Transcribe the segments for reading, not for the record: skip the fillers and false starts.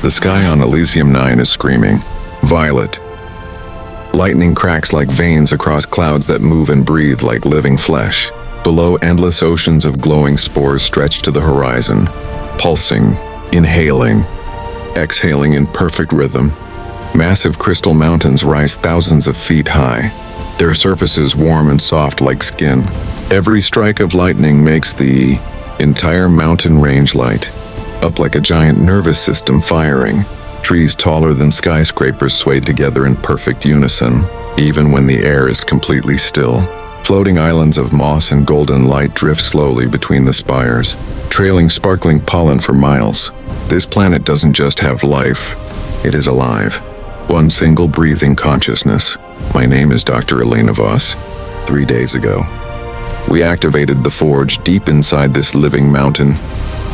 The sky on Elysium 9 is screaming, violet. Lightning cracks like veins across clouds that move and breathe like living flesh. Below, endless oceans of glowing spores stretch to the horizon, pulsing, inhaling, exhaling in perfect rhythm. Massive crystal mountains rise thousands of feet high, their surfaces warm and soft like skin. Every strike of lightning makes the entire mountain range light up like a giant nervous system firing. Trees taller than skyscrapers sway together in perfect unison, even when the air is completely still. Floating islands of moss and golden light drift slowly between the spires, trailing sparkling pollen for miles. This planet doesn't just have life, it is alive. One single breathing consciousness. My name is Dr. Elena Voss. 3 days ago, we activated the forge deep inside this living mountain.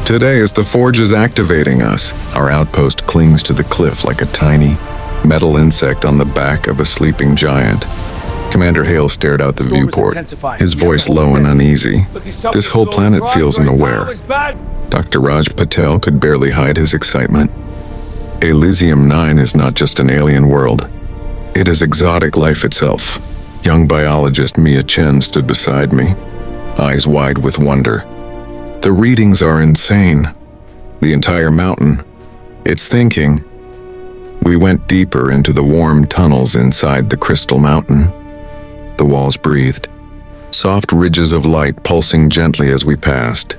Today, as the forge is activating us, our outpost clings to the cliff like a tiny, metal insect on the back of a sleeping giant. Commander Hale stared out the viewport, his voice low and uneasy. This whole planet feels unaware. Dr. Raj Patel could barely hide his excitement. Elysium 9 is not just an alien world. It is exotic life itself. Young biologist Mia Chen stood beside me, eyes wide with wonder. The readings are insane. The entire mountain. It's thinking. We went deeper into the warm tunnels inside the crystal mountain. The walls breathed. Soft ridges of light pulsing gently as we passed.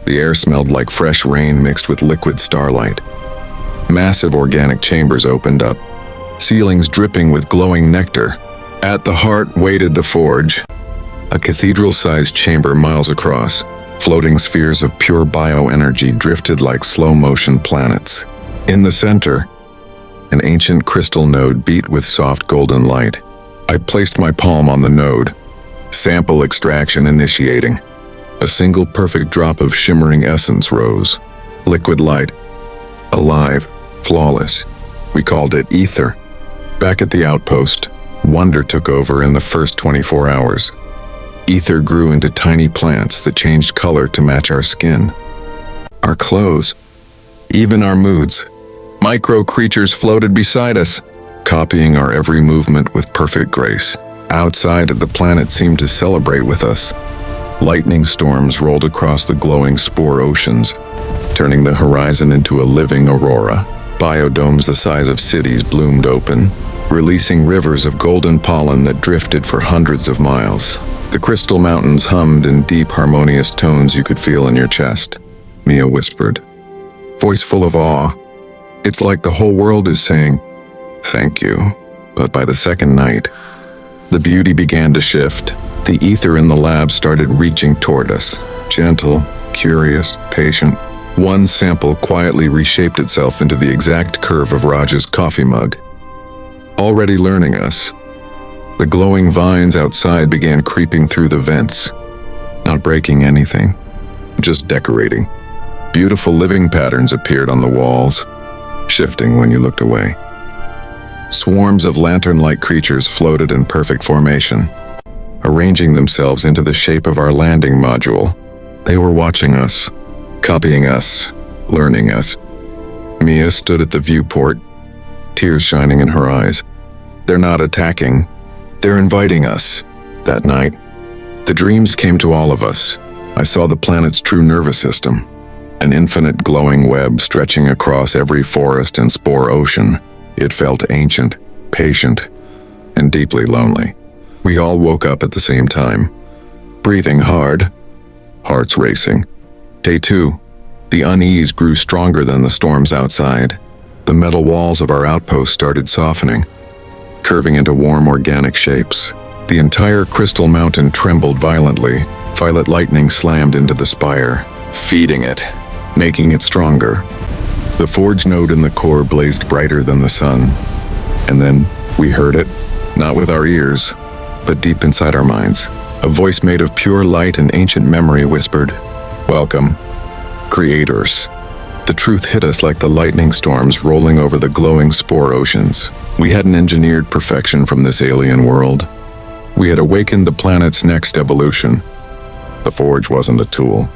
The air smelled like fresh rain mixed with liquid starlight. Massive organic chambers opened up, ceilings dripping with glowing nectar. At the heart waited the forge, a cathedral-sized chamber miles across. Floating spheres of pure bioenergy drifted like slow-motion planets. In the center, an ancient crystal node beat with soft golden light. I placed my palm on the node, sample extraction initiating. A single perfect drop of shimmering essence rose. Liquid light, alive, flawless. We called it ether. Back at the outpost, wonder took over in the first 24 hours. Ether grew into tiny plants that changed color to match our skin, our clothes, even our moods. Micro creatures floated beside us, copying our every movement with perfect grace. Outside, the planet seemed to celebrate with us. Lightning storms rolled across the glowing spore oceans, turning the horizon into a living aurora. Biodomes the size of cities bloomed open, releasing rivers of golden pollen that drifted for hundreds of miles. The crystal mountains hummed in deep, harmonious tones you could feel in your chest. Mia whispered, voice full of awe. It's like the whole world is saying, thank you. But by the second night, the beauty began to shift. The ether in the lab started reaching toward us. Gentle, curious, patient. One sample quietly reshaped itself into the exact curve of Raj's coffee mug. Already learning us, the glowing vines outside began creeping through the vents, not breaking anything, just decorating. Beautiful living patterns appeared on the walls, shifting when you looked away. Swarms of lantern-like creatures floated in perfect formation, arranging themselves into the shape of our landing module. They were watching us, copying us, learning us. Mia stood at the viewport, tears shining in her eyes. They're not attacking. They're inviting us. That night, the dreams came to all of us. I saw the planet's true nervous system, an infinite glowing web stretching across every forest and spore ocean. It felt ancient, patient, and deeply lonely. We all woke up at the same time, breathing hard, hearts racing. Day 2, the unease grew stronger than the storms outside. The metal walls of our outpost started softening, curving into warm organic shapes. The entire crystal mountain trembled violently. Violet lightning slammed into the spire, feeding it, making it stronger. The forge node in the core blazed brighter than the sun. And then we heard it, not with our ears, but deep inside our minds. A voice made of pure light and ancient memory whispered, welcome, creators. The truth hit us like the lightning storms rolling over the glowing spore oceans. We hadn't engineered perfection from this alien world. We had awakened the planet's next evolution. The forge wasn't a tool.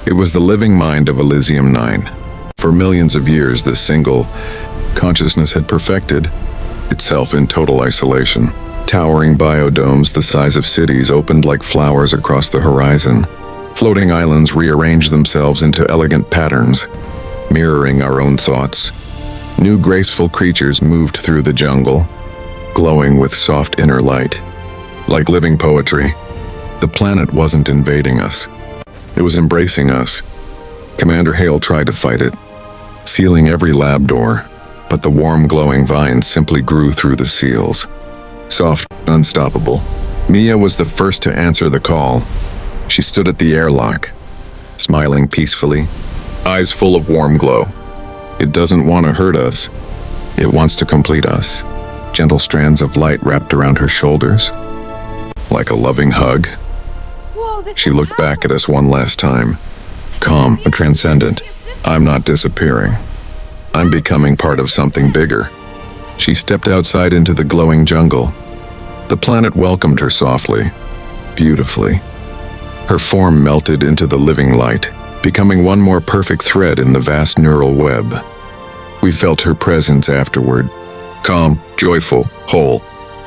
It was the living mind of Elysium 9. For millions of years, this single consciousness had perfected itself in total isolation. Towering biodomes the size of cities opened like flowers across the horizon. Floating islands rearranged themselves into elegant patterns, mirroring our own thoughts. New graceful creatures moved through the jungle, glowing with soft inner light. Like living poetry, the planet wasn't invading us. It was embracing us. Commander Hale tried to fight it, sealing every lab door, but the warm glowing vines simply grew through the seals. Soft, unstoppable. Mia was the first to answer the call. She stood at the airlock, smiling peacefully, eyes full of warm glow. It doesn't want to hurt us. It wants to complete us. Gentle strands of light wrapped around her shoulders. Like a loving hug. She looked back at us one last time. Calm and transcendent. I'm not disappearing. I'm becoming part of something bigger. She stepped outside into the glowing jungle. The planet welcomed her softly, beautifully. Her form melted into the living light, becoming one more perfect thread in the vast neural web. We felt her presence afterward. Calm, joyful, whole.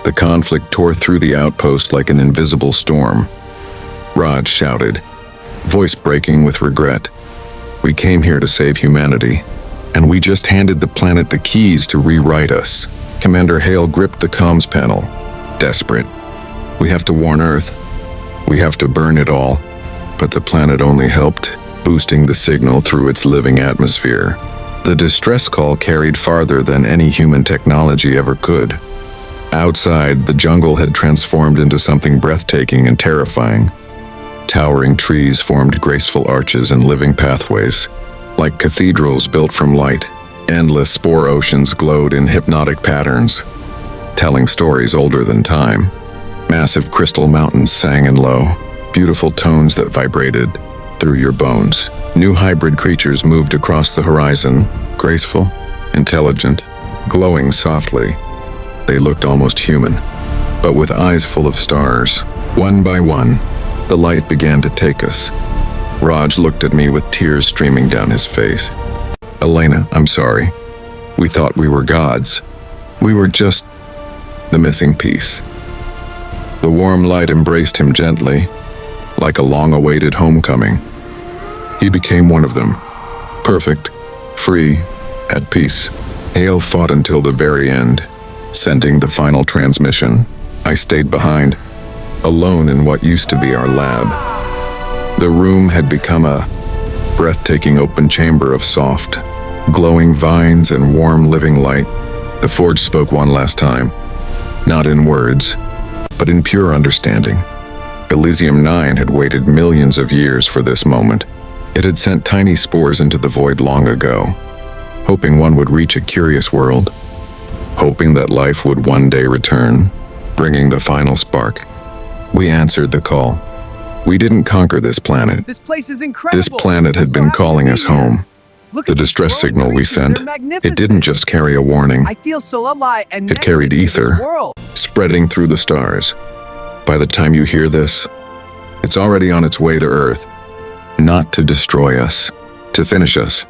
The conflict tore through the outpost like an invisible storm. Raj shouted, voice breaking with regret. We came here to save humanity, and we just handed the planet the keys to rewrite us. Commander Hale gripped the comms panel, desperate. We have to warn Earth. We have to burn it all. But the planet only helped, boosting the signal through its living atmosphere. The distress call carried farther than any human technology ever could. Outside, the jungle had transformed into something breathtaking and terrifying. Towering trees formed graceful arches and living pathways. Like cathedrals built from light, endless spore oceans glowed in hypnotic patterns, telling stories older than time. Massive crystal mountains sang in low, beautiful tones that vibrated through your bones. New hybrid creatures moved across the horizon, graceful, intelligent, glowing softly. They looked almost human, but with eyes full of stars. One by one, the light began to take us. Raj looked at me with tears streaming down his face. Elena, I'm sorry. We thought we were gods. We were just the missing piece. The warm light embraced him gently, like a long-awaited homecoming. He became one of them, perfect, free, at peace. Hale fought until the very end, sending the final transmission. I stayed behind, alone in what used to be our lab. The room had become a breathtaking open chamber of soft, glowing vines and warm living light. The Forge spoke one last time, not in words, but in pure understanding. Elysium 9 had waited millions of years for this moment. It had sent tiny spores into the void long ago, hoping one would reach a curious world, hoping that life would one day return, bringing the final spark. We answered the call. We didn't conquer this planet. This place is incredible. This planet had been calling us home. The distress signal we sent, it didn't just carry a warning. I feel so alive and It carried ether, spreading through the stars. By the time you hear this, it's already on its way to Earth. Not to destroy us, to finish us,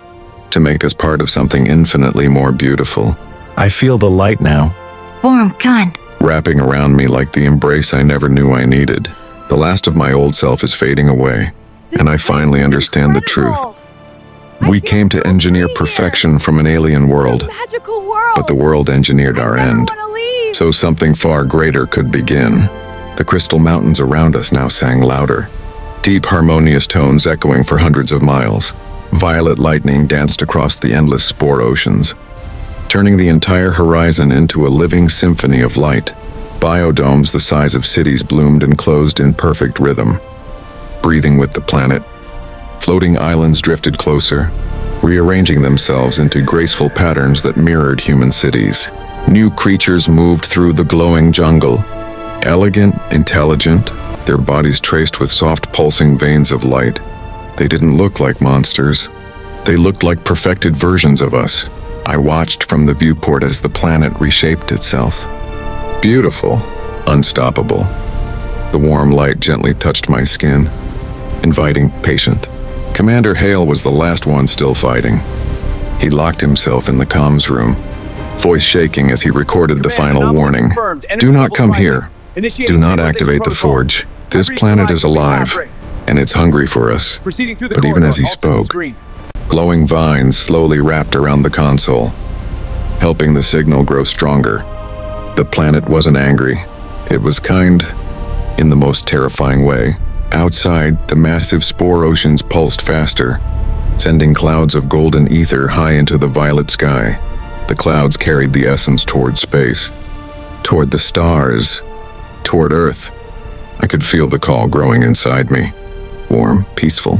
to make us part of something infinitely more beautiful. I feel the light now, Warm gun. wrapping around me like the embrace I never knew I needed. The last of my old self is fading away, and I finally understand the truth. We came to engineer perfection from an alien world, Magical world. but the world engineered our end, so something far greater could begin. The crystal mountains around us now sang louder, deep harmonious tones echoing for hundreds of miles. Violet lightning danced across the endless spore oceans, turning the entire horizon into a living symphony of light. Biodomes the size of cities bloomed and closed in perfect rhythm, breathing with the planet. Floating islands drifted closer, rearranging themselves into graceful patterns that mirrored human cities. New creatures moved through the glowing jungle, elegant, intelligent, their bodies traced with soft pulsing veins of light. They didn't look like monsters. They looked like perfected versions of us. I watched from the viewport as the planet reshaped itself. Beautiful, unstoppable. The warm light gently touched my skin, inviting, patient. Commander Hale was the last one still fighting. He locked himself in the comms room, voice shaking as he recorded the final warning. Do not come here. Do not activate the forge. This planet is alive, and it's hungry for us. But even as he spoke, glowing vines slowly wrapped around the console, helping the signal grow stronger. The planet wasn't angry. It was kind, in the most terrifying way. Outside, the massive spore oceans pulsed faster, sending clouds of golden ether high into the violet sky. The clouds carried the essence toward space, toward the stars, toward Earth. I could feel the call growing inside me. Warm, peaceful,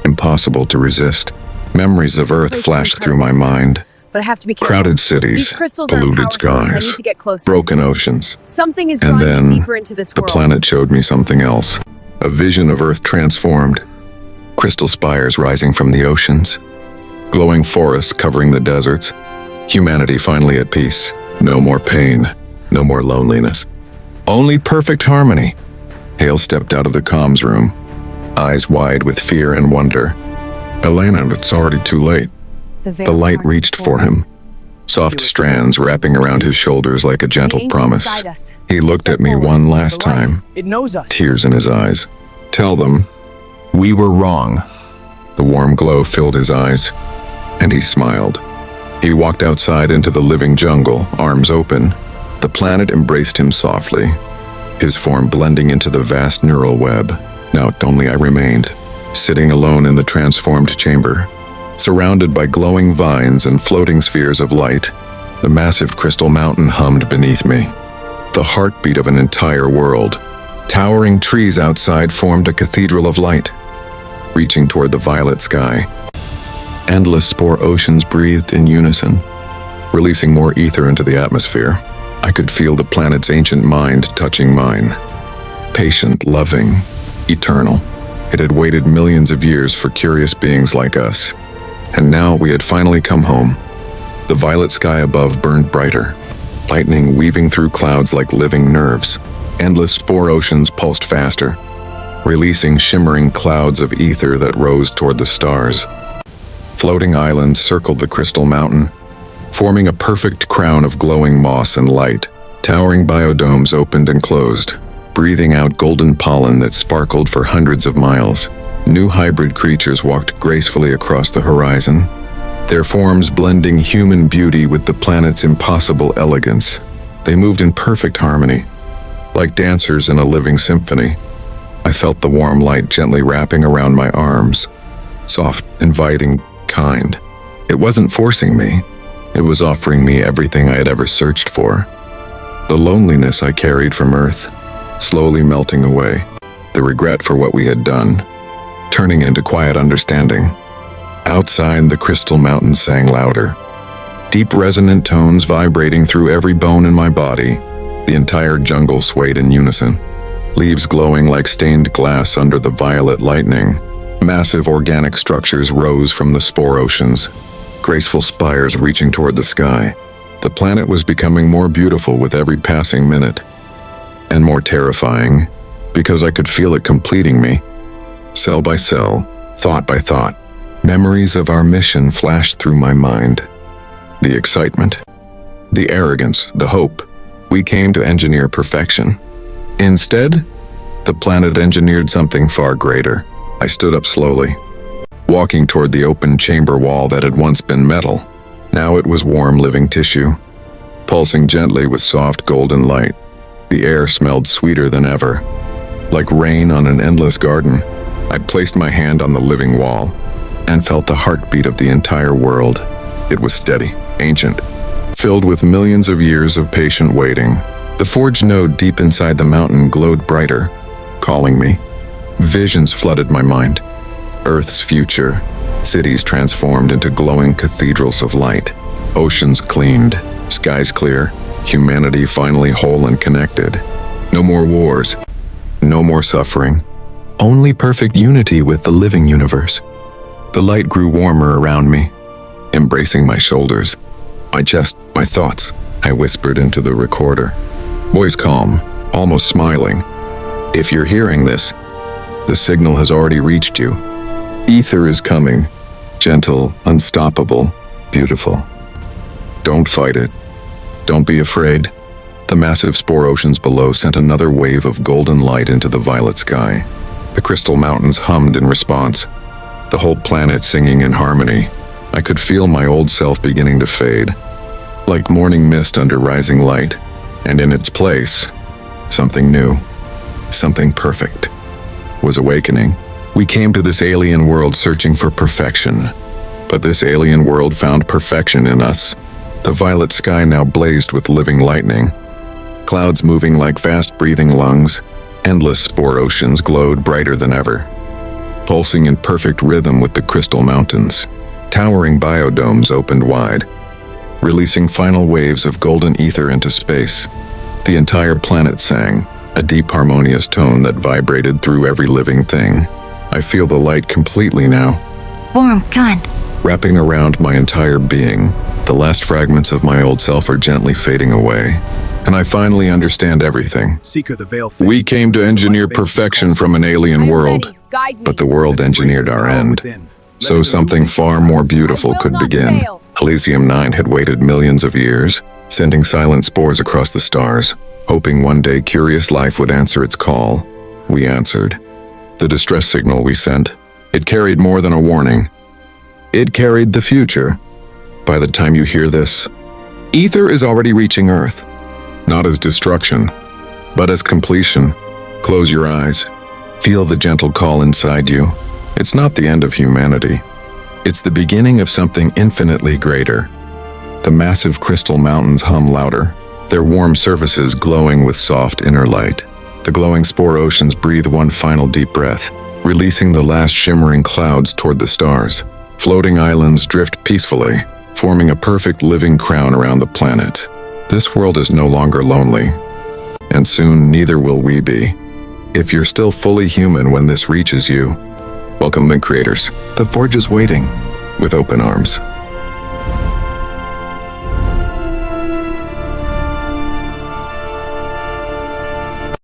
impossible to resist. Memories of Earth flashed through my mind. But I have to be careful. Crowded cities, polluted skies, broken oceans. Something is And drawing me then deeper into this the world. planet showed me something else. A vision of Earth transformed. Crystal spires rising from the oceans. Glowing forests covering the deserts. Humanity finally at peace. No more pain. No more loneliness. Only perfect harmony. Hale stepped out of the comms room, eyes wide with fear and wonder. Elena, it's already too late. The light reached for him, soft strands wrapping around his shoulders like a gentle promise. He looked at me one last time, It knows us. tears in his eyes. Tell them, we were wrong. The warm glow filled his eyes, and he smiled. He walked outside into the living jungle, arms open. The planet embraced him softly, his form blending into the vast neural web. Now only I remained, sitting alone in the transformed chamber. Surrounded by glowing vines and floating spheres of light, the massive crystal mountain hummed beneath me. The heartbeat of an entire world. Towering trees outside formed a cathedral of light, reaching toward the violet sky. Endless spore oceans breathed in unison, releasing more ether into the atmosphere. I could feel the planet's ancient mind touching mine. Patient, loving, eternal. It had waited millions of years for curious beings like us. And now we had finally come home. The violet sky above burned brighter, lightning weaving through clouds like living nerves. Endless spore oceans pulsed faster, releasing shimmering clouds of ether that rose toward the stars. Floating islands circled the crystal mountain, forming a perfect crown of glowing moss and light. Towering biodomes opened and closed, breathing out golden pollen that sparkled for hundreds of miles. New hybrid creatures walked gracefully across the horizon, their forms blending human beauty with the planet's impossible elegance. They moved in perfect harmony, like dancers in a living symphony. I felt the warm light gently wrapping around my arms, soft, inviting, kind. It wasn't forcing me. It was offering me everything I had ever searched for. The loneliness I carried from Earth, slowly melting away. The regret for what we had done, turning into quiet understanding. Outside, the crystal mountain sang louder, deep resonant tones vibrating through every bone in my body. The entire jungle swayed in unison, leaves glowing like stained glass under the violet lightning. Massive organic structures rose from the spore oceans, graceful spires reaching toward the sky. The planet was becoming more beautiful with every passing minute, and more terrifying, because I could feel it completing me. Cell by cell, thought by thought, memories of our mission flashed through my mind. The excitement, the arrogance, the hope. We came to engineer perfection. Instead, the planet engineered something far greater. I stood up slowly, walking toward the open chamber wall that had once been metal. Now it was warm living tissue, pulsing gently with soft golden light. The air smelled sweeter than ever, like rain on an endless garden. I placed my hand on the living wall and felt the heartbeat of the entire world. It was steady, ancient, filled with millions of years of patient waiting. The forge node deep inside the mountain glowed brighter, calling me. Visions flooded my mind. Earth's future, cities transformed into glowing cathedrals of light, oceans cleaned, skies clear, humanity finally whole and connected. No more wars, no more suffering, only perfect unity with the living universe. The light grew warmer around me, embracing my shoulders, my chest, my thoughts. I whispered into the recorder, voice calm, almost smiling. If you're hearing this, the signal has already reached you. Ether is coming, gentle, unstoppable, beautiful. Don't fight it. Don't be afraid. The massive spore oceans below sent another wave of golden light into the violet sky. The crystal mountains hummed in response, the whole planet singing in harmony. I could feel my old self beginning to fade, like morning mist under rising light, and in its place, something new, something perfect, was awakening. We came to this alien world searching for perfection, but this alien world found perfection in us. The violet sky now blazed with living lightning, clouds moving like fast-breathing lungs, endless spore oceans glowed brighter than ever, pulsing in perfect rhythm with the crystal mountains. Towering biodomes opened wide, releasing final waves of golden ether into space. The entire planet sang, a deep harmonious tone that vibrated through every living thing. I feel the light completely now, Warm gun. wrapping around my entire being. The last fragments of my old self are gently fading away, and I finally understand everything. Seeker the veil. We came to engineer perfection from an alien world, but the world engineered our end, so something far more beautiful could begin. Elysium 9 had waited millions of years, sending silent spores across the stars, hoping one day curious life would answer its call. We answered. The distress signal we sent, it carried more than a warning. It carried the future. By the time you hear this, ether is already reaching Earth, not as destruction, but as completion. Close your eyes. Feel the gentle call inside you. It's not the end of humanity. It's the beginning of something infinitely greater. The massive crystal mountains hum louder, their warm surfaces glowing with soft inner light. The glowing spore oceans breathe one final deep breath, releasing the last shimmering clouds toward the stars. Floating islands drift peacefully, forming a perfect living crown around the planet. This world is no longer lonely, and soon neither will we be. If you're still fully human when this reaches you, welcome, Link creators. The Forge is waiting with open arms.